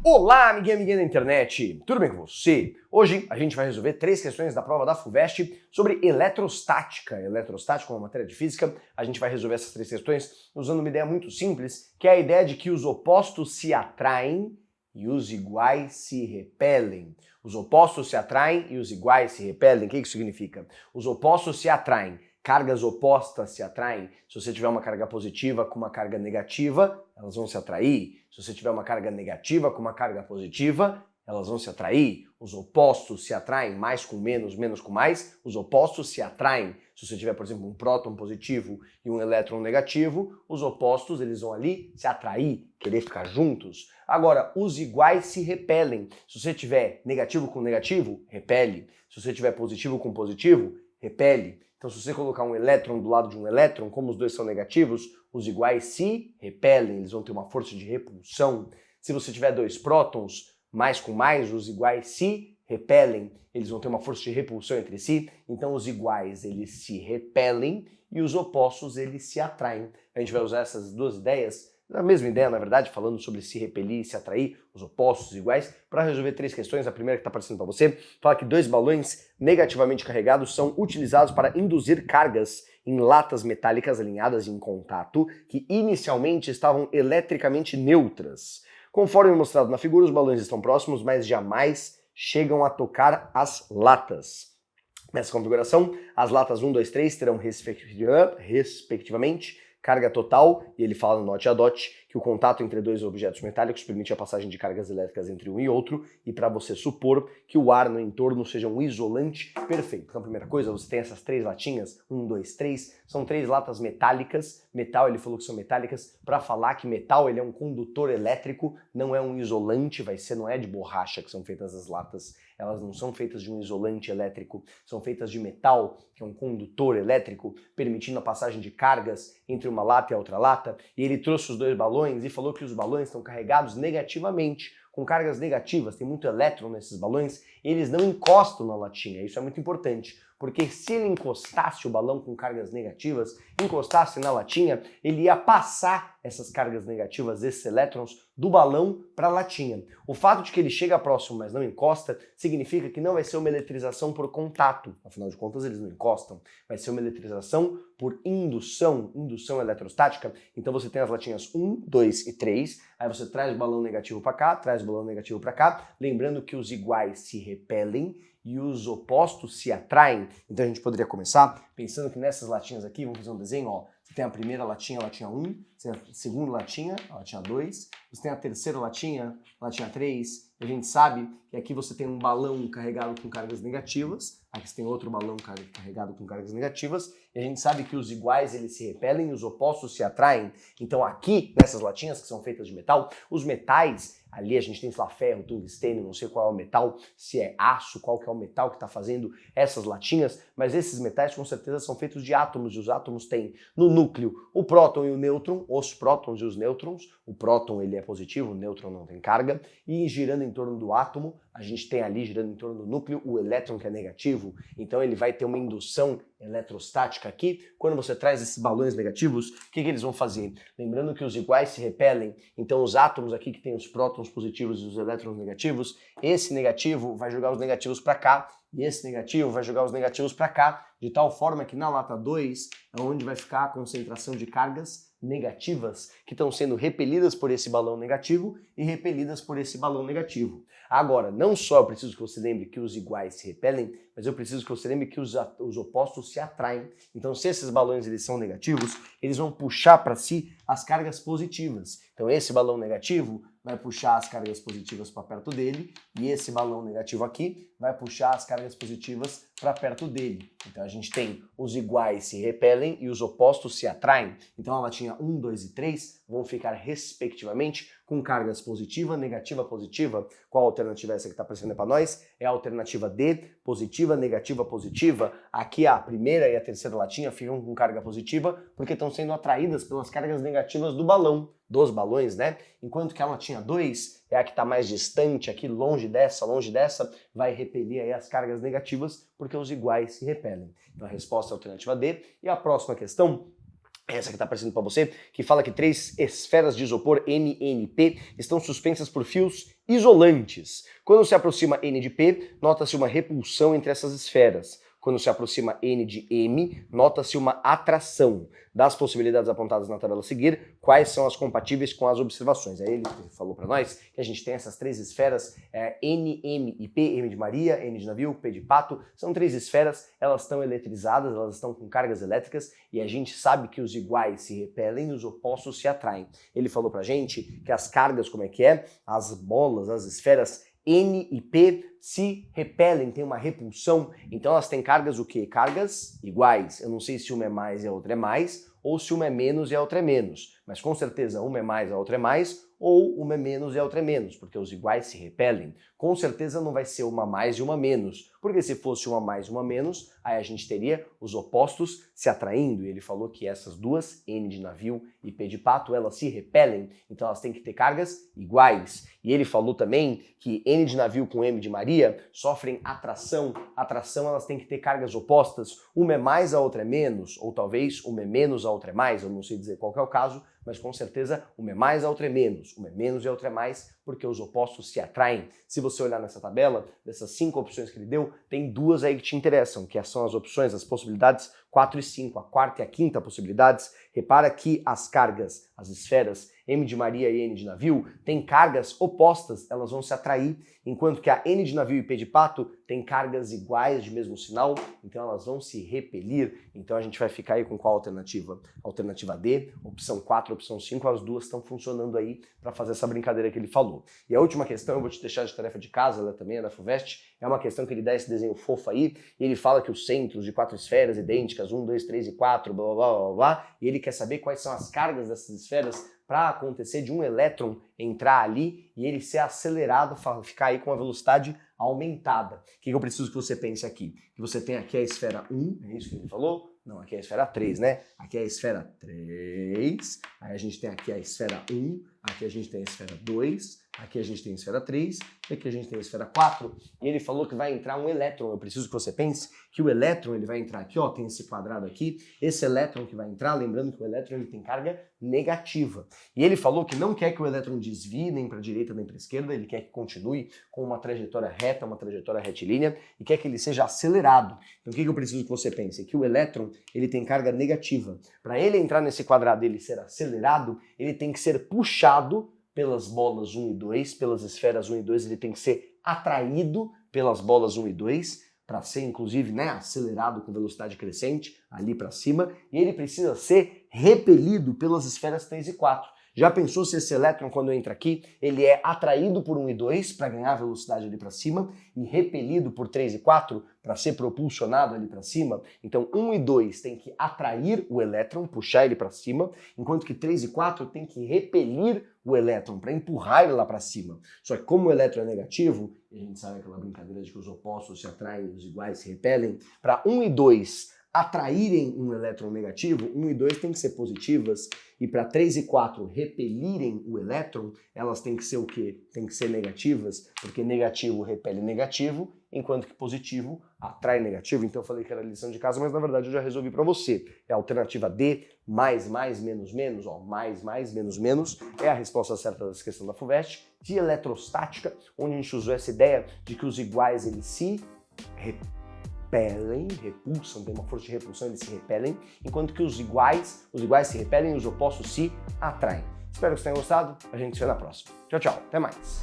Olá, amiguinho e amiguinha da internet, tudo bem com você? Hoje a gente vai resolver 3 questões da prova da FUVEST sobre eletrostática. Eletrostática é uma matéria de física. A gente vai resolver essas 3 questões usando uma ideia muito simples, que é a ideia de que os opostos se atraem e os iguais se repelem. Os opostos se atraem e os iguais se repelem. O que isso significa? Os opostos se atraem. Cargas opostas se atraem. Se você tiver uma carga positiva com uma carga negativa, elas vão se atrair. Se você tiver uma carga negativa com uma carga positiva, elas vão se atrair. Os opostos se atraem, mais com menos, menos com mais. Os opostos se atraem. Se você tiver, por exemplo, um próton positivo e um elétron negativo, os opostos eles vão ali se atrair, querer ficar juntos. Agora, os iguais se repelem. Se você tiver negativo com negativo, repele. Se você tiver positivo com positivo, repele. Então, se você colocar um elétron do lado de um elétron, como os dois são negativos, os iguais se repelem, eles vão ter uma força de repulsão. Se você tiver 2 prótons, mais com mais, os iguais se repelem, eles vão ter uma força de repulsão entre si, então os iguais eles se repelem e os opostos eles se atraem. A gente vai usar essas 2 ideias, a mesma ideia, na verdade, falando sobre se repelir e se atrair, os opostos iguais, para resolver 3 questões. A primeira que está aparecendo para você fala que 2 balões negativamente carregados são utilizados para induzir cargas em latas metálicas alinhadas em contato que inicialmente estavam eletricamente neutras. Conforme mostrado na figura, os balões estão próximos, mas jamais chegam a tocar as latas. Nessa configuração, as latas 1, 2, 3 terão respectivamente carga total, e ele fala no note a dot que o contato entre 2 objetos metálicos permite a passagem de cargas elétricas entre um e outro, e para você supor que o ar no entorno seja um isolante perfeito. Então, a primeira coisa, você tem essas 3 latinhas, 1, 2, 3, são 3 latas metálicas. Metal, ele falou que são metálicas para falar que metal ele é um condutor elétrico, não é um isolante, não é de borracha que são feitas as latas, elas não são feitas de um isolante elétrico, são feitas de metal, que é um condutor elétrico, permitindo a passagem de cargas entre uma lata e a outra lata, e ele trouxe os 2 balões e falou que os balões estão carregados negativamente, com cargas negativas, tem muito elétron nesses balões, e eles não encostam na latinha, isso é muito importante, porque se ele encostasse o balão com cargas negativas, encostasse na latinha, ele ia passar essas cargas negativas, esses elétrons, do balão para a latinha. O fato de que ele chega próximo, mas não encosta, significa que não vai ser uma eletrização por contato, afinal de contas eles não encostam, vai ser uma eletrização por indução eletrostática. Então você tem as latinhas 1, 2 e 3, aí você traz o balão negativo para cá, traz o balão negativo para cá, lembrando que os iguais se repelem e os opostos se atraem. Então a gente poderia começar pensando que nessas latinhas aqui, vamos fazer um desenho, ó. Você tem a primeira latinha, a latinha 1, você tem a segunda latinha, a latinha 2, você tem a terceira latinha, a latinha 3, e a gente sabe que aqui você tem um balão carregado com cargas negativas, aqui você tem outro balão carregado com cargas negativas, e a gente sabe que os iguais eles se repelem e os opostos se atraem. Então aqui, nessas latinhas que são feitas de metal, os metais, ali a gente tem, sei lá, ferro, tungstênio, não sei qual é o metal, se é aço, qual que é o metal que está fazendo essas latinhas, mas esses metais com certeza são feitos de átomos, e os átomos têm no núcleo o próton e o nêutron, os prótons e os nêutrons. O próton ele é positivo, o nêutron não tem carga, e girando em torno do átomo, a gente tem ali, girando em torno do núcleo, o elétron que é negativo, então ele vai ter uma indução eletrostática aqui. Quando você traz esses balões negativos, o que eles vão fazer? Lembrando que os iguais se repelem, então os átomos aqui que tem os prótons positivos e os elétrons negativos, esse negativo vai jogar os negativos para cá, e esse negativo vai jogar os negativos para cá, de tal forma que na lata 2 é onde vai ficar a concentração de cargas negativas que estão sendo repelidas por esse balão negativo e repelidas por esse balão negativo. Agora, não só eu preciso que você lembre que os iguais se repelem, mas eu preciso que você lembre que os opostos se atraem. Então, se esses balões eles são negativos, eles vão puxar para si as cargas positivas. Então, esse balão negativo vai puxar as cargas positivas para perto dele e esse balão negativo aqui vai puxar as cargas positivas para perto dele. Então, a gente tem os iguais se repelem e os opostos se atraem. Então, a latinha 1, 2 e 3 vão ficar, respectivamente, com cargas positiva, negativa, positiva. Qual alternativa é essa que está aparecendo para nós? É a alternativa D, positiva, negativa, positiva. Aqui a primeira e a terceira latinha ficam com carga positiva porque estão sendo atraídas pelas cargas negativas do balão, dos balões, né? Enquanto que a latinha 2 é a que está mais distante, aqui longe dessa, vai repelir aí as cargas negativas porque os iguais se repelem. Então a resposta é a alternativa D. E a próxima questão essa que está aparecendo para você, que fala que 3 esferas de isopor NNP estão suspensas por fios isolantes. Quando se aproxima N de P, nota-se uma repulsão entre essas esferas. Quando se aproxima N de M, nota-se uma atração. Das possibilidades apontadas na tabela a seguir, quais são as compatíveis com as observações? Aí ele falou para nós que a gente tem essas 3 esferas, N, M e P, M de Maria, N de navio, P de pato, são 3 esferas, elas estão eletrizadas, elas estão com cargas elétricas e a gente sabe que os iguais se repelem e os opostos se atraem. Ele falou pra gente que as cargas, como é que é? As bolas, as esferas N e P se repelem, tem uma repulsão, então elas têm cargas o quê? Cargas iguais. Eu não sei se uma é mais e a outra é mais, ou se uma é menos e a outra é menos, mas com certeza uma é mais e a outra é mais, ou uma é menos e a outra é menos, porque os iguais se repelem. Com certeza não vai ser uma mais e uma menos, porque se fosse uma mais e uma menos, aí a gente teria os opostos se atraindo, e ele falou que essas duas, N de navio e P de pato, elas se repelem, então elas têm que ter cargas iguais. E ele falou também que N de navio com M de Maria sofrem atração. Atração, elas têm que ter cargas opostas, uma é mais, a outra é menos, ou talvez uma é menos, a outra é mais, eu não sei dizer qual que é o caso, mas com certeza uma é mais, a outra é menos, uma é menos e a outra é mais, porque os opostos se atraem. Se você olhar nessa tabela, dessas 5 opções que ele deu, tem 2 aí que te interessam, que são as opções, as possibilidades 4 e 5, a quarta e a quinta possibilidades. Repara que as cargas, as esferas M de Maria e N de navio, têm cargas opostas, elas vão se atrair, enquanto que a N de navio e P de pato tem cargas iguais de mesmo sinal, então elas vão se repelir. Então a gente vai ficar aí com qual alternativa? Alternativa D, opção 4, opção 5, as duas estão funcionando aí para fazer essa brincadeira que ele falou. E a última questão, eu vou te deixar de tarefa de casa, ela também é da FUVEST, é uma questão que ele dá esse desenho fofo aí, e ele fala que os centros de 4 esferas idênticas, 1, 2, 3 e 4, blá, blá, blá, blá, blá, e ele quer saber quais são as cargas dessas esferas para acontecer de um elétron entrar ali e ele ser acelerado, ficar aí com a velocidade aumentada. O que eu preciso que você pense aqui? Que você tem aqui a esfera 1, é isso que ele falou? Não, aqui é a esfera 3, né? Aqui é a esfera 3, aí a gente tem aqui a esfera 1, aqui a gente tem a esfera 2, aqui a gente tem a esfera 3, e aqui a gente tem a esfera 4, e ele falou que vai entrar um elétron. Eu preciso que você pense que o elétron ele vai entrar aqui, ó, tem esse quadrado aqui, esse elétron que vai entrar, lembrando que o elétron ele tem carga negativa. E ele falou que não quer que o elétron desvie nem para a direita nem para a esquerda, ele quer que continue com uma trajetória reta, uma trajetória retilínea, e quer que ele seja acelerado. Então o que eu preciso que você pense? Que o elétron ele tem carga negativa. Para ele entrar nesse quadrado e ele ser acelerado, ele tem que ser puxado pelas bolas 1 e 2, pelas esferas 1 e 2, ele tem que ser atraído pelas bolas 1 e 2, para ser inclusive, né, acelerado com velocidade crescente ali para cima, e ele precisa ser repelido pelas esferas 3 e 4. Já pensou se esse elétron, quando entra aqui, ele é atraído por 1 e 2 para ganhar velocidade ali para cima e repelido por 3 e 4 para ser propulsionado ali para cima? Então 1 e 2 tem que atrair o elétron, puxar ele para cima, enquanto que 3 e 4 tem que repelir o elétron para empurrar ele lá para cima. Só que como o elétron é negativo, e a gente sabe aquela brincadeira de que os opostos se atraem e os iguais se repelem, para 1 e 2 atraírem um elétron negativo, 1 e 2 têm que ser positivas, e para 3 e 4 repelirem o elétron, elas têm que ser o quê? Tem que ser negativas, porque negativo repele negativo, enquanto que positivo atrai negativo. Então eu falei que era lição de casa, mas na verdade eu já resolvi para você. É a alternativa D, mais, menos, menos, ó, mais, menos, menos, é a resposta certa dessa questão da FUVEST, de eletrostática, onde a gente usou essa ideia de que os iguais eles se repelem, repulsam, tem uma força de repulsão, eles se repelem, enquanto que os iguais se repelem e os opostos se atraem. Espero que vocês tenham gostado, a gente se vê na próxima. Tchau, tchau, até mais!